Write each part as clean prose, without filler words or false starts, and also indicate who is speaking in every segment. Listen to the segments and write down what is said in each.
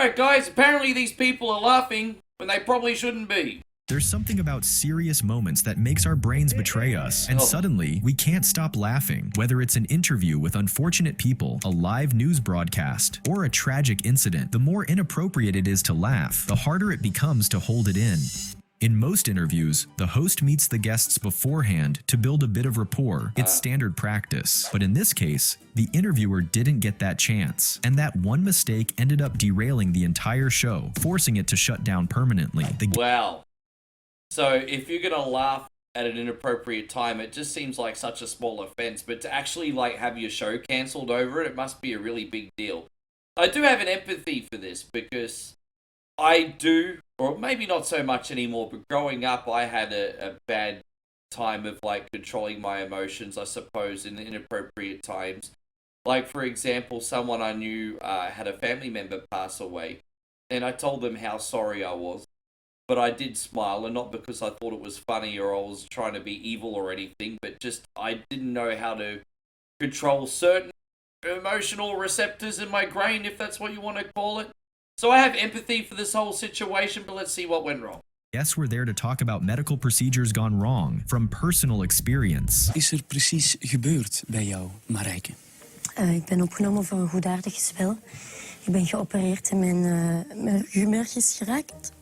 Speaker 1: Alright guys, apparently these people are laughing when they probably shouldn't be.
Speaker 2: There's something about serious moments that makes our brains betray us, and suddenly we can't stop laughing. Whether it's an interview with unfortunate people, a live news broadcast, or a tragic incident, the more inappropriate it is to laugh, the harder it becomes to hold it in. In most interviews, the host meets the guests beforehand to build a bit of rapport. It's standard practice. But in this case, the interviewer didn't get that chance, and that one mistake ended up derailing the entire show, forcing it to shut down permanently.
Speaker 1: Wow. So if you're gonna laugh at an inappropriate time, it just seems like such a small offense, but to actually like have your show cancelled over it, it must be a really big deal. I do have an empathy for this because I do, or maybe not so much anymore, but growing up I had a bad time of like controlling my emotions, I suppose, in inappropriate times. Like, for example, someone I knew had a family member pass away, and I told them how sorry I was. But I did smile, and not because I thought it was funny or I was trying to be evil or anything, but just I didn't know how to control certain emotional receptors in my brain, if that's what you want to call it. So I have empathy for this whole situation, but let's see what went wrong.
Speaker 2: Guests were there to talk about medical procedures gone wrong from personal experience.
Speaker 3: Is er precies gebeurd bij jou, Marijke?
Speaker 4: Ik ben opgenomen voor een goedaardig spel. Ik ben geopereerd en mijn humeur is geraakt.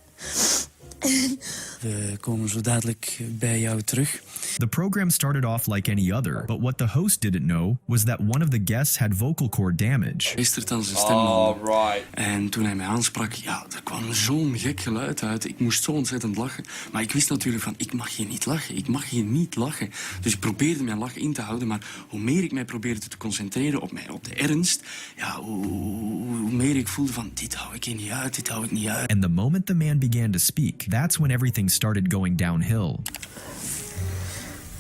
Speaker 3: We komen zo dadelijk bij jou terug.
Speaker 2: The program started off like any other, but what the host didn't know was that one of the guests had vocal cord damage.
Speaker 3: Gisteren dan zijn stem.
Speaker 1: Right.
Speaker 3: En toen hij mij aansprak, ja, er kwam zo'n gek geluid uit. Ik moest zo ontzettend lachen. Maar ik wist natuurlijk van, ik mag hier niet lachen. Ik mag hier niet lachen. Dus ik probeerde mijn lach in te houden. Maar hoe meer ik mij probeerde te concentreren op de ernst, ja, hoe meer ik voelde van, dit hou ik hier niet uit, dit hou ik niet uit.
Speaker 2: And the moment the man began to speak, that's when everything started going downhill.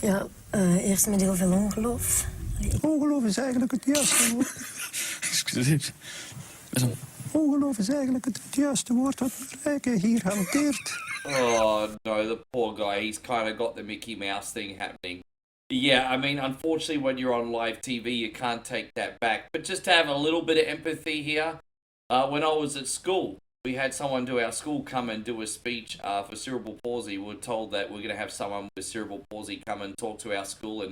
Speaker 4: Ja, eerst met heel veel ongeloof.
Speaker 5: Ongeloof is eigenlijk het juiste woord.
Speaker 3: Excuseer.
Speaker 5: Ongeloof is eigenlijk het juiste woord wat Marijke hier hanteert.
Speaker 1: Oh no, the poor guy, he's kind of got the Mickey Mouse thing happening. Yeah, I mean, unfortunately when you're on live TV you can't take that back. But just to have a little bit of empathy here, when I was at school, we had someone to our school come and do a speech for cerebral palsy. We were told that we're going to have someone with cerebral palsy come and talk to our school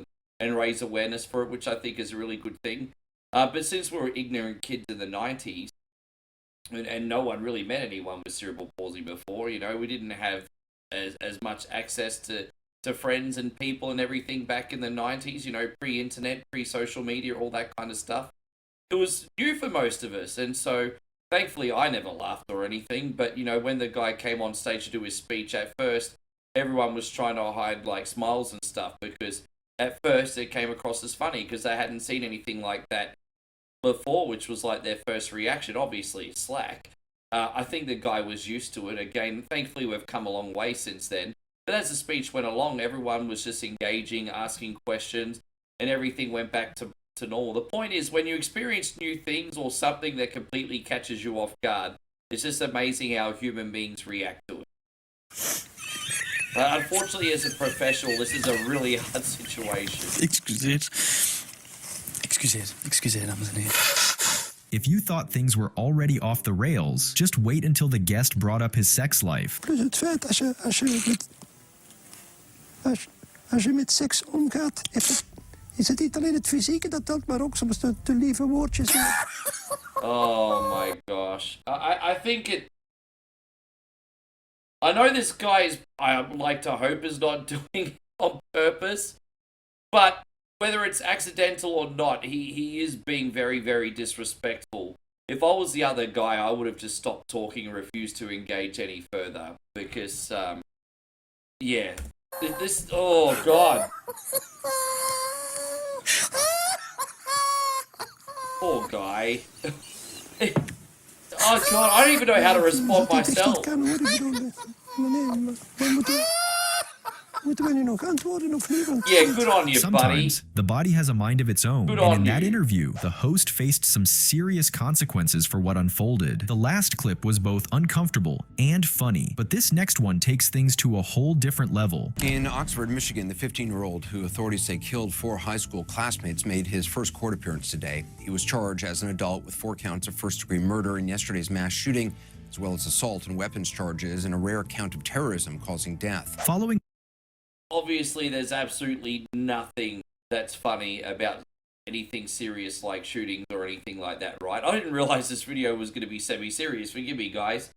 Speaker 1: and raise awareness for it, which I think is a really good thing. But since we were ignorant kids in the 90s, and no one really met anyone with cerebral palsy before, you know, we didn't have as much access to friends and people and everything back in the 90s, you know, pre-internet, pre-social media, all that kind of stuff. It was new for most of us, and so thankfully, I never laughed or anything, but, you know, when the guy came on stage to do his speech, at first, everyone was trying to hide, like, smiles and stuff, because at first it came across as funny, because they hadn't seen anything like that before, which was, like, their first reaction, obviously, slack. I think the guy was used to it. Again, thankfully, we've come a long way since then. But as the speech went along, everyone was just engaging, asking questions, and everything went back to normal. The point is, when you experience new things or something that completely catches you off guard, it's just amazing how human beings react to it. Unfortunately, as a professional, this is a really hard situation.
Speaker 3: Excuseer, dames en heren.
Speaker 2: If you thought things were already off the rails, just wait until the guest brought up his sex life.
Speaker 5: Plus het feit, als je met seks omgaat, is het niet alleen het fysieke dat telt, maar ook soms de lieve woordjes.
Speaker 1: Oh my gosh. I think it... I know this guy is, I like to hope, is not doing it on purpose, but whether it's accidental or not, he is being very, very disrespectful. If I was the other guy, I would have just stopped talking and refused to engage any further, because, yeah. This, oh god. Poor guy. Oh god, I don't even know how to respond myself.
Speaker 5: Moeten we nu nog antwoorden of niet? Want
Speaker 1: Yeah, good on you, buddy.
Speaker 2: Sometimes the body has a mind of its own,
Speaker 1: Good
Speaker 2: and
Speaker 1: on
Speaker 2: in that
Speaker 1: you.
Speaker 2: interview, the host faced some serious consequences for what unfolded. The last clip was both uncomfortable and funny, but this next one takes things to a whole different level.
Speaker 6: In Oxford, Michigan, the 15-year-old who authorities say killed 4 high school classmates made his first court appearance today. He was charged as an adult with 4 counts of first-degree murder in yesterday's mass shooting, as well as assault and weapons charges and a rare count of terrorism causing death.
Speaker 2: Following
Speaker 1: Obviously, there's absolutely nothing that's funny about anything serious like shootings or anything like that, right? I didn't realize this video was going to be semi-serious. Forgive me, guys.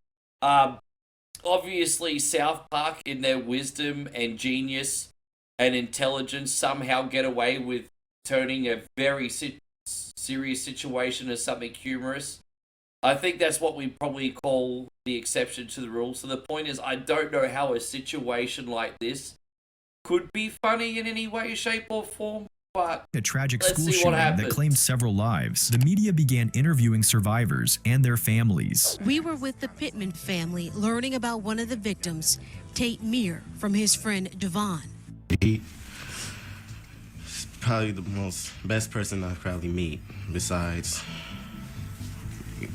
Speaker 1: Obviously, South Park, in their wisdom and genius and intelligence, somehow get away with turning a very serious situation as something humorous. I think that's what we probably call the exception to the rule. So the point is, I don't know how a situation like this could be funny in any way, shape, or form, but
Speaker 2: a tragic
Speaker 1: let's
Speaker 2: school
Speaker 1: see
Speaker 2: shooting
Speaker 1: what
Speaker 2: that
Speaker 1: happens.
Speaker 2: claimed several lives, the media began interviewing survivors and their families.
Speaker 7: We were with the Pittman family learning about one of the victims, Tate Meir, from his friend Devon.
Speaker 8: He's probably the best person I'll probably meet, besides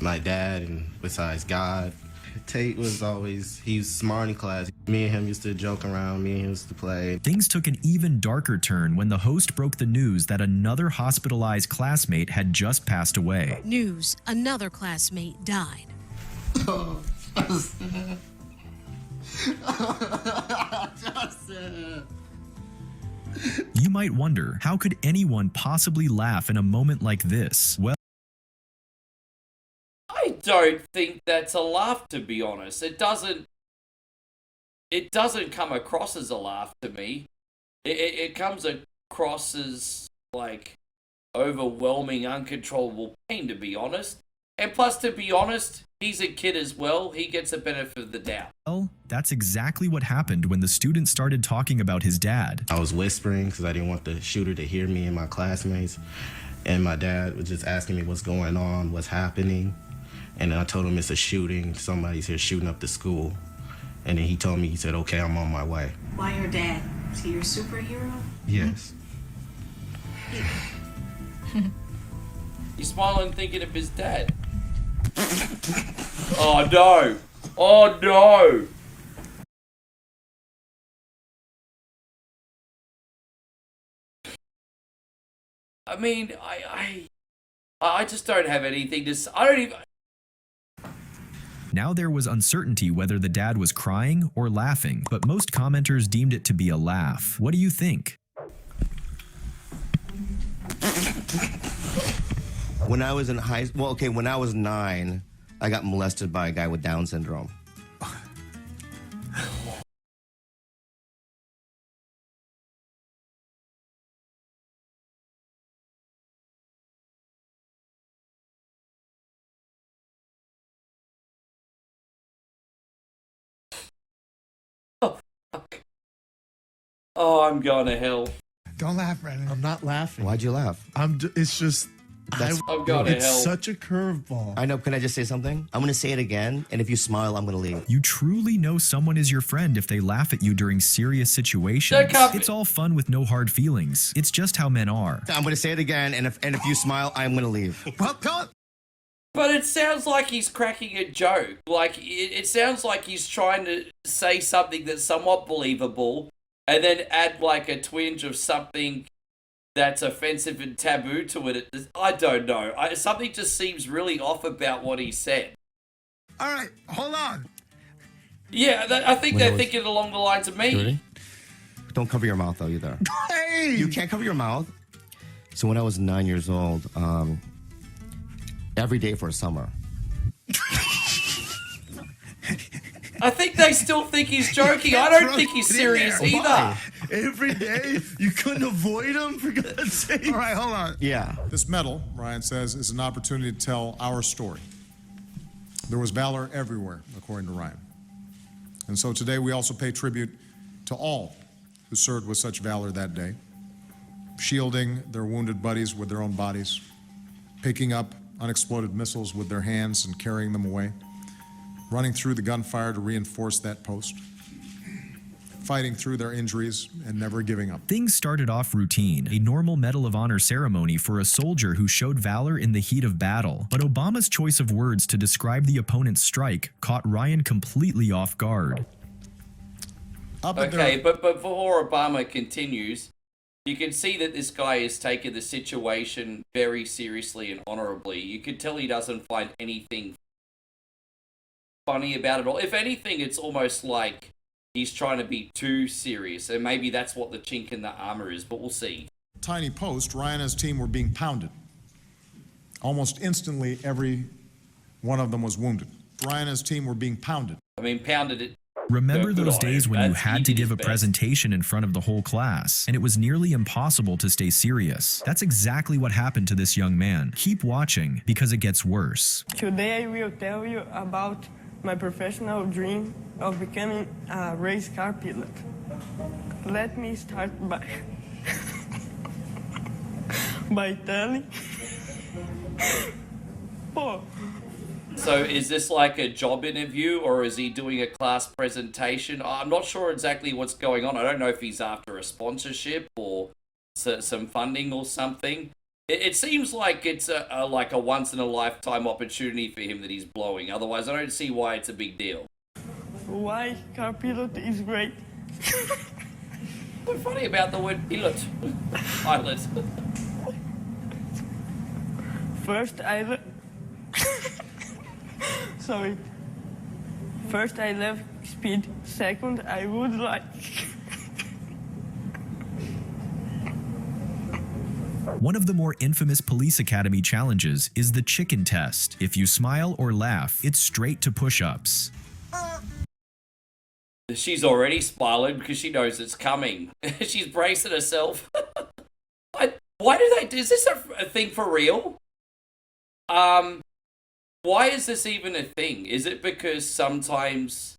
Speaker 8: my dad and besides God. Tate was he was smart in class. Me and him used to joke around, me and him used to play.
Speaker 2: Things took an even darker turn when the host broke the news that another hospitalized classmate had just passed away.
Speaker 7: News, another classmate died.
Speaker 2: You might wonder, how could anyone possibly laugh in a moment like this? Well,
Speaker 1: I don't think that's a laugh, to be honest. It doesn't come across as a laugh to me. It comes across as, like, overwhelming, uncontrollable pain, to be honest. And plus, to be honest, he's a kid as well. He gets a benefit of the doubt.
Speaker 2: that's exactly what happened when the student started talking about his dad.
Speaker 8: I was whispering because I didn't want the shooter to hear me and my classmates. And my dad was just asking me what's going on, what's happening. And then I told him it's a shooting. Somebody's here shooting up the school. And then he told me, he said, okay, I'm on my way.
Speaker 9: Why your dad? Is he your superhero?
Speaker 8: Yes.
Speaker 1: He's smiling thinking of his dad. Oh no! Oh no! I mean, I just don't have anything to say. I don't even...
Speaker 2: Now there was uncertainty whether the dad was crying or laughing, but most commenters deemed it to be a laugh. What do you think?
Speaker 10: When I was in when I was 9, I got molested by a guy with Down syndrome.
Speaker 1: Oh, fuck. Oh, I'm going to hell.
Speaker 11: Don't laugh, Brandon. I'm not laughing.
Speaker 10: Why'd you laugh?
Speaker 11: It's just...
Speaker 1: I'm going to
Speaker 11: it's
Speaker 1: hell.
Speaker 11: such a curveball.
Speaker 10: I know. Can I just say something? I'm going to say it again, and if you smile, I'm going to leave.
Speaker 2: You truly know someone is your friend if they laugh at you during serious situations. It's all fun with no hard feelings. It's just how men are.
Speaker 10: I'm going to say it again, and if you smile, I'm going to leave.
Speaker 11: Well, tell it.
Speaker 1: But it sounds like he's cracking a joke. Like, it sounds like he's trying to say something that's somewhat believable and then add, like, a twinge of something that's offensive and taboo to it. I don't know. Something just seems really off about what he said.
Speaker 11: All right, hold on.
Speaker 1: Yeah, I think they're thinking along the lines of me.
Speaker 10: You ready? Don't cover your mouth, though, either.
Speaker 11: Hey!
Speaker 10: You can't cover your mouth. So when I was 9 years old, every day for a summer.
Speaker 1: I think they still think he's joking. I don't think he's serious either.
Speaker 11: Why? Every day? You couldn't avoid him, for God's sake? All right, hold on.
Speaker 10: Yeah.
Speaker 12: This medal, Ryan says, is an opportunity to tell our story. There was valor everywhere, according to Ryan. And so today we also pay tribute to all who served with such valor that day, shielding their wounded buddies with their own bodies, picking up unexploded missiles with their hands and carrying them away, running through the gunfire to reinforce that post, fighting through their injuries and never giving up.
Speaker 2: Things started off routine, a normal Medal of Honor ceremony for a soldier who showed valor in the heat of battle. But Obama's choice of words to describe the opponent's strike caught Ryan completely off guard.
Speaker 1: Okay, but before Obama continues, you can see that this guy has taken the situation very seriously and honorably. You can tell he doesn't find anything funny about it all. If anything, it's almost like he's trying to be too serious, and maybe that's what the chink in the armor is, but we'll see.
Speaker 12: Tiny post, Ryan and his team were being pounded. Almost instantly, every one of them was wounded. Ryan and his team were being pounded.
Speaker 1: I mean, pounded it.
Speaker 2: Remember those days when you
Speaker 1: That's
Speaker 2: had to
Speaker 1: easy
Speaker 2: give a
Speaker 1: as best.
Speaker 2: presentation in front of the whole class, and it was nearly impossible to stay serious? That's exactly what happened to this young man. Keep watching, because it gets worse.
Speaker 13: Today I will tell you about my professional dream of becoming a race car pilot. Let me start by telling... Pô,
Speaker 1: So is this like a job interview, or is he doing a class presentation? I'm not sure exactly what's going on. I don't know if he's after a sponsorship or some funding or something. It seems like it's a once-in-a-lifetime opportunity for him that he's blowing. Otherwise, I don't see why it's a big deal.
Speaker 13: why car pilot is great?
Speaker 1: What's funny about the word pilot? Pilot.
Speaker 13: First I love speed. Second, I would like...
Speaker 2: One of the more infamous police academy challenges is the chicken test. If you smile or laugh, it's straight to push-ups.
Speaker 1: She's already smiling because she knows it's coming. She's bracing herself. Why do they do? Is this a thing for real? Why is this even a thing? Is it because sometimes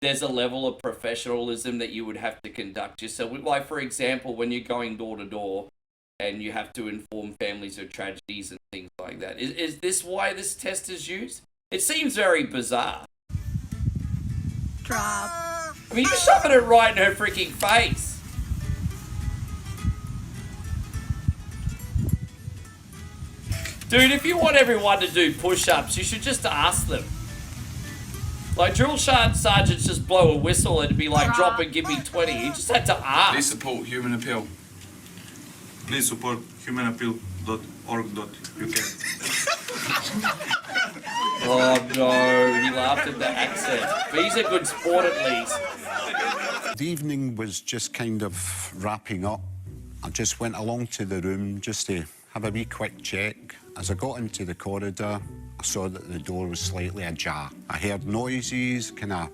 Speaker 1: there's a level of professionalism that you would have to conduct yourself with? Like, for example, when you're going door to door and you have to inform families of tragedies and things like that. Is this why this test is used? It seems very bizarre.
Speaker 14: Drop.
Speaker 1: I mean, you're shoving it right in her freaking face. Dude, if you want everyone to do push-ups, you should just ask them. Like, drill sergeants just blow a whistle and it'd be like, drop and give me 20. You just had to ask.
Speaker 15: Please support Human Appeal. Please support humanappeal.org.uk.
Speaker 1: Oh no, he laughed at the accent. But he's a good sport at least.
Speaker 16: The evening was just kind of wrapping up. I just went along to the room just to have a wee quick check. As I got into the corridor, I saw that the door was slightly ajar. I heard noises, kind of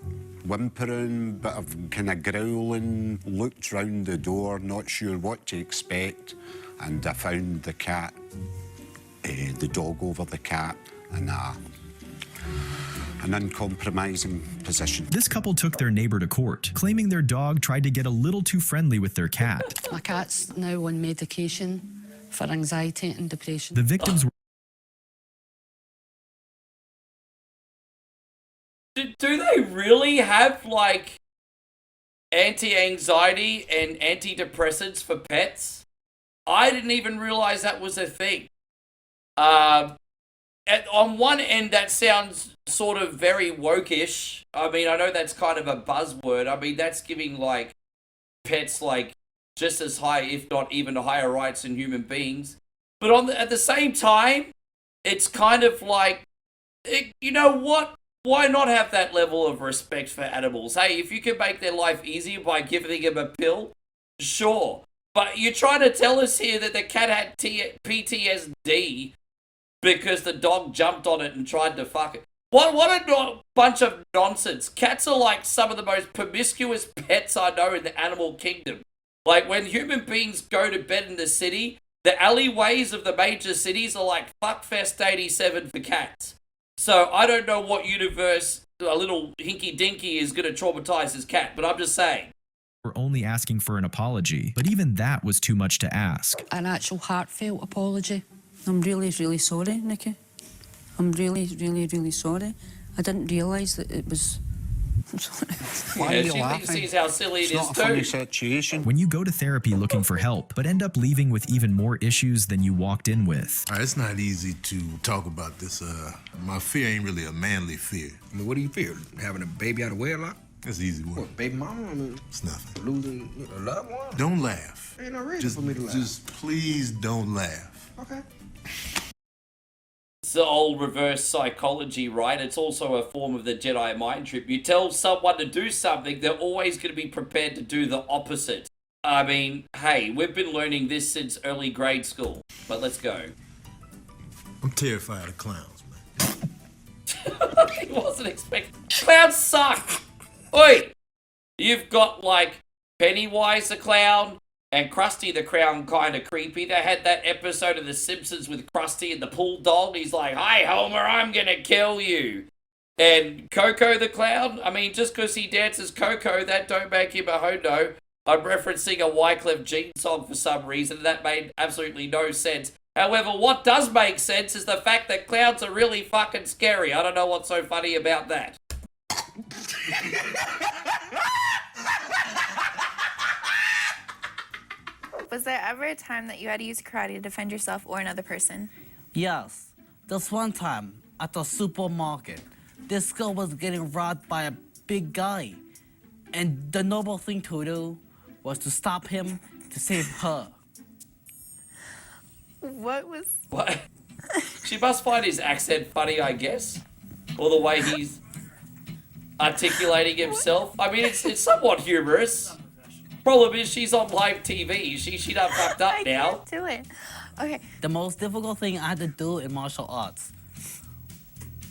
Speaker 16: whimpering, bit of kind of growling, looked round the door, not sure what to expect, and I found the cat, the dog over the cat, in an uncompromising position.
Speaker 2: This couple took their neighbor to court, claiming their dog tried to get a little too friendly with their cat.
Speaker 17: My cat's now on medication for anxiety and depression.
Speaker 2: The victims were...
Speaker 1: Do they really have, like, anti-anxiety and antidepressants for pets? I didn't even realize that was a thing. On one end, that sounds sort of very woke-ish. I mean, I know that's kind of a buzzword. I mean, that's giving, like, pets, like, just as high, if not even higher rights than human beings. But at the same time, it's kind of like, you know what? Why not have that level of respect for animals? Hey, if you can make their life easier by giving them a pill, sure. But you're trying to tell us here that the cat had PTSD because the dog jumped on it and tried to fuck it. What a bunch of nonsense. Cats are like some of the most promiscuous pets I know in the animal kingdom. Like, when human beings go to bed in the city, the alleyways of the major cities are like Fuckfest 87 for cats. So I don't know what universe a little hinky-dinky is going to traumatize his cat, but I'm just saying.
Speaker 2: Were only asking for an apology, but even that was too much to ask.
Speaker 17: An actual heartfelt apology. I'm really, really sorry, Nikki. I'm really, really, really sorry. I didn't realise that it was
Speaker 16: Why are you
Speaker 1: she
Speaker 16: laughing?
Speaker 1: sees how silly
Speaker 16: It's
Speaker 1: it is
Speaker 16: not a funny
Speaker 1: too.
Speaker 16: situation.
Speaker 2: When you go to therapy looking for help, but end up leaving with even more issues than you walked in with.
Speaker 18: It's not easy to talk about this. My fear ain't really a manly fear.
Speaker 19: I mean, what do you fear? Having a baby out of wedlock?
Speaker 18: That's an easy one.
Speaker 19: What, baby mama? I mean,
Speaker 18: it's nothing.
Speaker 19: Losing a loved one?
Speaker 18: Don't laugh.
Speaker 19: Ain't no reason for me to laugh.
Speaker 18: Just please don't laugh.
Speaker 19: Okay.
Speaker 1: It's the old reverse psychology, right? It's also a form of the Jedi mind trip. You tell someone to do something, they're always going to be prepared to do the opposite. I mean, hey, we've been learning this since early grade school. But let's go.
Speaker 18: I'm terrified of clowns, man.
Speaker 1: He wasn't expecting. Clowns suck. Oi, you've got like Pennywise the clown and Krusty the clown, kind of creepy. They had that episode of The Simpsons with Krusty and the pool dog. He's like, "Hi Homer, I'm gonna kill you." And Coco the clown. I mean, just because he dances Coco, that don't make him a hondo. I'm referencing a Wyclef Jean song for some reason. That made absolutely no sense. However, what does make sense is the fact that clowns are really fucking scary. I don't know what's so funny about that.
Speaker 20: Was there ever a time that you had to use karate to defend yourself or another person?
Speaker 21: Yes. This one time at the supermarket, this girl was getting robbed by a big guy. And the noble thing to do was to stop him to save her.
Speaker 1: What? She must find his accent funny, I guess. Or the way he's articulating himself. I mean, it's somewhat humorous. Problem is, she's on live TV. She done fucked up now.
Speaker 20: Do it. Okay.
Speaker 21: The most difficult thing I had to do in martial arts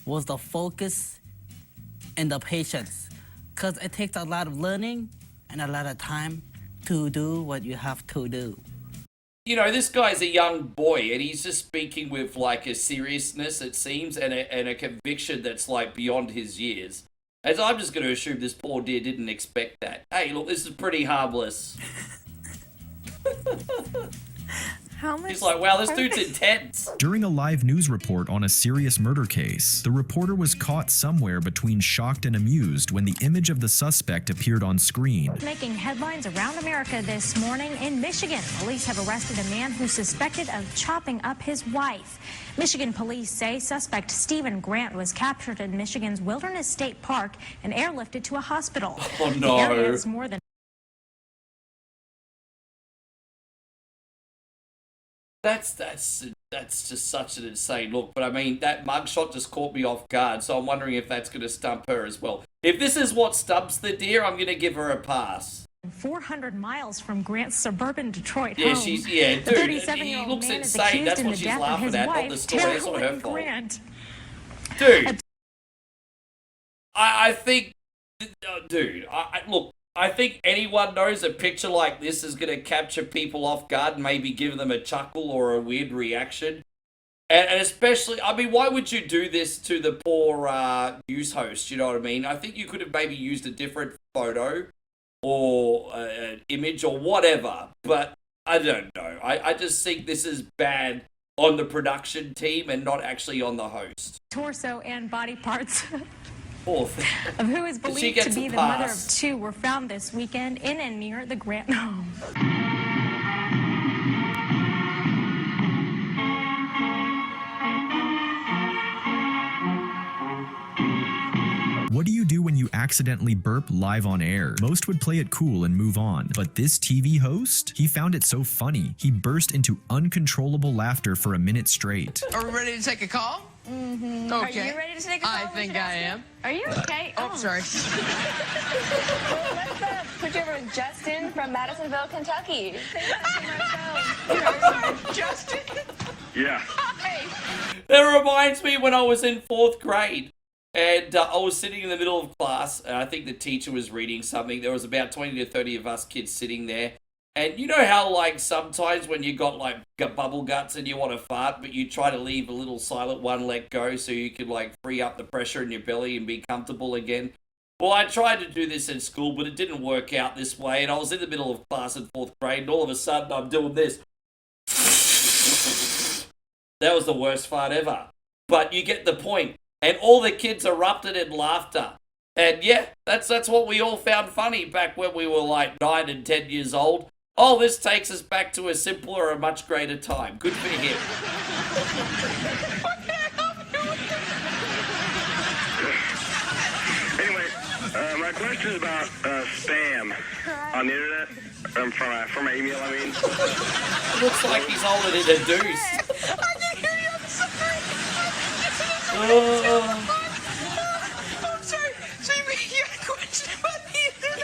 Speaker 21: was the focus and the patience. Because it takes a lot of learning and a lot of time to do what you have to do.
Speaker 1: You know, this guy's a young boy, and he's just speaking with, like, a seriousness, it seems, and a conviction that's, like, beyond his years. And so I'm just going to assume this poor dear didn't expect that. Hey, look, this is pretty harmless.
Speaker 20: How much?
Speaker 1: He's like, wow, this dude's intense.
Speaker 2: During a live news report on a serious murder case, the reporter was caught somewhere between shocked and amused when the image of the suspect appeared on screen.
Speaker 22: Making headlines around America this morning in Michigan. Police have arrested a man who's suspected of chopping up his wife. Michigan police say suspect Stephen Grant was captured in Michigan's Wilderness State Park and airlifted to a hospital.
Speaker 1: Oh,
Speaker 22: The
Speaker 1: no.
Speaker 22: area is more than
Speaker 1: That's just such an insane look. But I mean, that mugshot just caught me off guard, so I'm wondering if that's going to stump her as well. If this is what stumps the deer, I'm going to give her a pass.
Speaker 22: 400 miles from Grant's suburban Detroit
Speaker 1: Yeah,
Speaker 22: home.
Speaker 1: dude,
Speaker 22: The 37-year-old
Speaker 1: he looks
Speaker 22: man is
Speaker 1: insane.
Speaker 22: accused
Speaker 1: That's
Speaker 22: in
Speaker 1: what
Speaker 22: the
Speaker 1: she's
Speaker 22: death of
Speaker 1: laughing
Speaker 22: his
Speaker 1: at, not
Speaker 22: wife,
Speaker 1: the story. It's not her
Speaker 22: Carolyn
Speaker 1: fault.
Speaker 22: Grant.
Speaker 1: Dude, I think, dude, look, I think anyone knows a picture like this is going to capture people off guard and maybe give them a chuckle or a weird reaction. And especially, I mean, why would you do this to the poor news host, you know what I mean? I think you could have maybe used a different photo or an image or whatever, but I don't know. I just think this is bad on the production team and not actually on the host.
Speaker 22: Torso and body parts
Speaker 1: Poor thing.
Speaker 22: of who is
Speaker 1: She
Speaker 22: believed
Speaker 1: gets
Speaker 22: to be
Speaker 1: a
Speaker 22: the mother of
Speaker 1: pass.
Speaker 22: two were found this weekend in and near the Grant home.
Speaker 2: What do you do when you accidentally burp live on air? Most would play it cool and move on, but this TV host? He found it so funny, he burst into uncontrollable laughter for a minute straight.
Speaker 23: Are we ready to take a call?
Speaker 22: Mm-hmm.
Speaker 23: Okay.
Speaker 22: Are you ready to take a call?
Speaker 23: I think I am.
Speaker 22: Are you okay?
Speaker 23: Oh, sorry.
Speaker 24: Let's put you over to Justin from Madisonville, Kentucky.
Speaker 23: Justin?
Speaker 15: Yeah.
Speaker 1: That reminds me when I was in 4th grade and I was sitting in the middle of class and I think the teacher was reading something. There was about 20 to 30 of us kids sitting there. And you know how, like, sometimes when you got, like, bubble guts and you want to fart, but you try to leave a little silent one let go so you can, like, free up the pressure in your belly and be comfortable again? Well, I tried to do this in school, but it didn't work out this way. And I was in the middle of class in 4th grade, and all of a sudden I'm doing this. That was the worst fart ever. But you get the point. And all the kids erupted in laughter. And yeah, that's what we all found funny back when we were like 9 and 10 years old. Oh, this takes us back to a simpler and much greater time. Good for him.
Speaker 3: Anyway, my question is about spam on the internet. From my email, I mean.
Speaker 1: Looks like he's holding it a deuce.
Speaker 23: I'm sorry. So you had a question about the internet?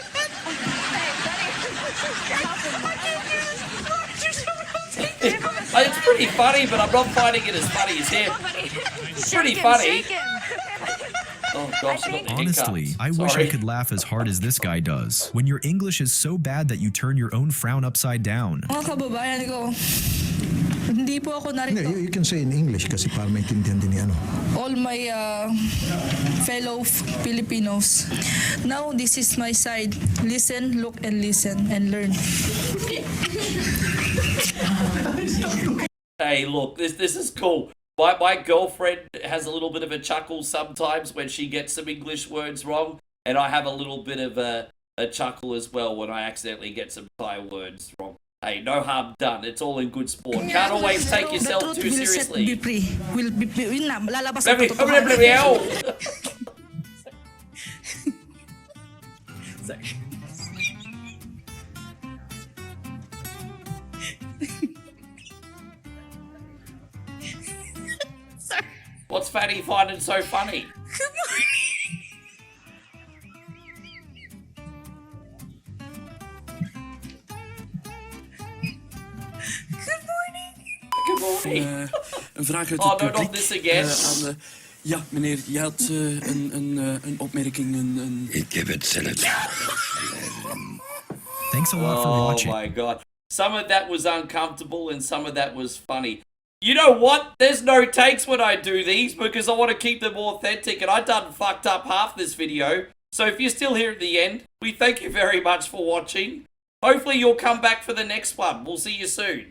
Speaker 1: It's pretty funny, but I'm not finding it as funny as him. It's pretty funny. Oh gosh, I got the
Speaker 2: Honestly,
Speaker 1: hiccups.
Speaker 2: I wish I
Speaker 1: Sorry.
Speaker 2: could laugh as hard as this guy does. When your English is so bad that you turn your own frown upside down.
Speaker 23: Mga kababayan ko, hindi po ako narito.
Speaker 19: You can say in English kasi para maintindihan din ni ano.
Speaker 23: All my fellow Filipinos. Now this is my side. Listen, look, and listen, and learn.
Speaker 1: Hey, look, this is cool. My girlfriend has a little bit of a chuckle sometimes when she gets some English words wrong, and I have a little bit of a chuckle as well when I accidentally get some Thai words wrong. Hey, no harm done. It's all in good sport. Can't always take yourself too seriously.
Speaker 23: Be free. Will be yun na, lalabas ang
Speaker 1: Sorry. What's Fatty finding so funny?
Speaker 23: Good morning. Good morning.
Speaker 1: Good morning.
Speaker 4: Een vraag uit
Speaker 1: Oh,
Speaker 4: het
Speaker 1: no,
Speaker 4: publiek.
Speaker 1: not this again.
Speaker 4: Ja, meneer, je had een opmerking. Ik heb het zelf.
Speaker 2: Thanks a lot for watching.
Speaker 1: Oh my god. Some of that was uncomfortable and some of that was funny. You know what? There's no takes when I do these because I want to keep them authentic, and I done fucked up half this video. So if you're still here at the end, we thank you very much for watching. Hopefully you'll come back for the next one. We'll see you soon.